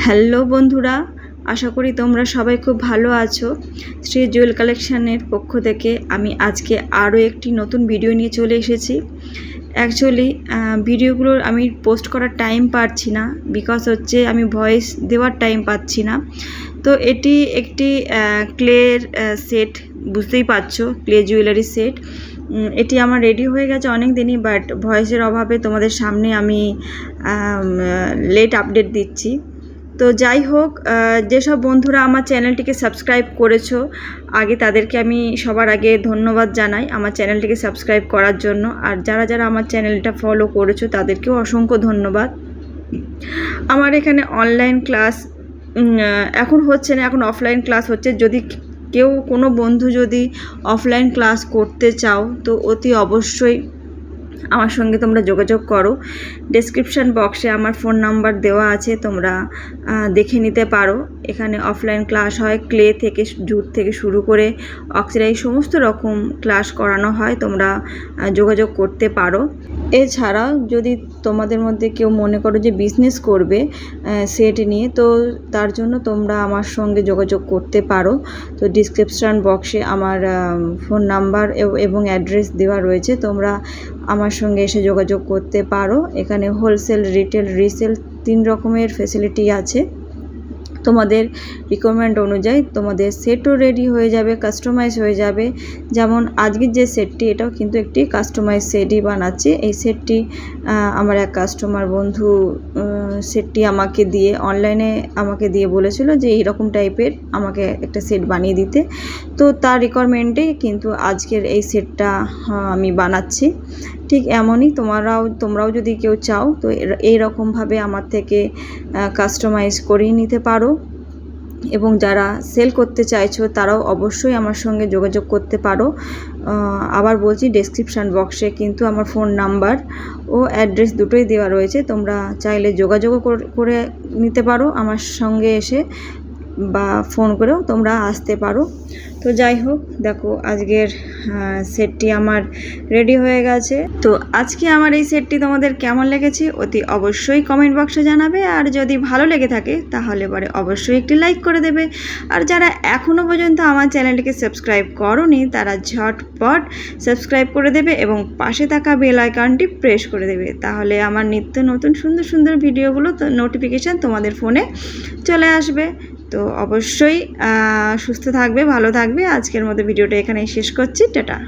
Hello বন্ধুরা, আশা করি তোমরা সবাই খুব ভালো আছো। শ্রী জুয়েল কালেকশানের পক্ষ থেকে আমি আজকে আরও একটি নতুন ভিডিও নিয়ে চলে এসেছি। অ্যাকচুয়ালি ভিডিওগুলোর আমি পোস্ট করার টাইম পাচ্ছি না, বিকজ হচ্ছে আমি ভয়েস দেওয়ার টাইম পাচ্ছি না। তো এটি একটি ক্লের সেট, বুঝতেই পারছো, ক্লে জুয়েলারি সেট। এটি আমার রেডি হয়ে গেছে অনেক দিনই, বাট ভয়েসের অভাবে তোমাদের সামনে আমি লেট আপডেট দিচ্ছি। তো যাই হোক, যেসব বন্ধুরা আমার চ্যানেলটিকে সাবস্ক্রাইব করেছো আগে, তাদেরকে আমি সবার আগে ধন্যবাদ জানাই আমার চ্যানেলটিকে সাবস্ক্রাইব করার জন্য। আর যারা যারা আমার চ্যানেলটা ফলো করেছো তাদেরকেও অসংখ্য ধন্যবাদ। আমার এখানে অনলাইন ক্লাস এখন হচ্ছে না, এখন অফলাইন ক্লাস হচ্ছে। যদি কেউ কোনো বন্ধু যদি অফলাইন ক্লাস করতে চাও তো অতি অবশ্যই আমার সঙ্গে তোমরা যোগাযোগ করো। ডেসক্রিপশান বক্সে আমার ফোন নাম্বার দেওয়া আছে, তোমরা দেখে নিতে পারো। এখানে অফলাইন ক্লাস হয়, ক্লে থেকে জুট থেকে শুরু করে অক্সিডাইজ সমস্ত রকম ক্লাস করানো হয়, তোমরা যোগাযোগ করতে পারো। এছাড়াও যদি তোমাদের মধ্যে কেউ মনে করো যে বিজনেস করবে সেট নিয়ে, তো তার জন্য তোমরা আমার সঙ্গে যোগাযোগ করতে পারো। তো ডিসক্রিপশান বক্সে আমার ফোন নাম্বার এবং অ্যাড্রেস দেওয়া রয়েছে, তোমরা আমার সঙ্গে এসে যোগাযোগ করতে পারো। এখানে হোলসেল, রিটেল, রিসেল 3 রকমের ফেসিলিটি আছে। তোমাদের রিকোয়ারমেন্ট অনুযায়ী তোমাদের সেটও রেডি হয়ে যাবে, কাস্টমাইজ হয়ে যাবে। যেমন আজকের যে সেটটি, এটাও কিন্তু একটি কাস্টমাইজ সেটই বানাচ্ছি। এই সেটটি আমার এক কাস্টমার বন্ধু সেটটি আমাকে দিয়ে অনলাইনে আমাকে দিয়ে বলেছিল যে এইরকম টাইপের আমাকে একটা সেট বানিয়ে দিতে। তো তার রিকোয়ারমেন্টে কিন্তু আজকের এই সেটটা আমি বানাচ্ছি। ঠিক এমনই তোমরাও যদি কেউ চাও তো এইরকমভাবে আমার থেকে কাস্টমাইজ করিয়ে নিতে পারো। এবং যারা সেল করতে চাইছো তারাও অবশ্যই আমার সঙ্গে যোগাযোগ করতে পারো। আবার বলছি, ডেসক্রিপশান বক্সে কিন্তু আমার ফোন নাম্বার ও অ্যাড্রেস দুটোই দেওয়া রয়েছে, তোমরা চাইলে যোগাযোগও করে নিতে পারো আমার সঙ্গে এসে, বা ফোন করেও তোমরা আসতে পারো। তো যাই হোক, দেখো আজকের সেটটি আমার রেডি হয়ে গেছে। তো আজকে আমার এই সেটটি তোমাদের কেমন লেগেছে অতি অবশ্যই কমেন্ট বক্সে জানাবে। আর যদি ভালো লেগে থাকে তাহলে পরে অবশ্যই একটি লাইক করে দেবে। আর যারা এখনও পর্যন্ত আমার চ্যানেলটিকে সাবস্ক্রাইব করোনি তারা ঝটপট সাবস্ক্রাইব করে দেবে এবং পাশে থাকা বেল আইকনটি প্রেস করে দেবে, তাহলে আমার নিত্য নতুন সুন্দর সুন্দর ভিডিওগুলো নোটিফিকেশান তোমাদের ফোনে চলে আসবে। তো অবশ্যই সুস্থ থাকবে, ভালো থাকবে। আজকের মতো ভিডিওটা এখানেই শেষ করছি। টাটা।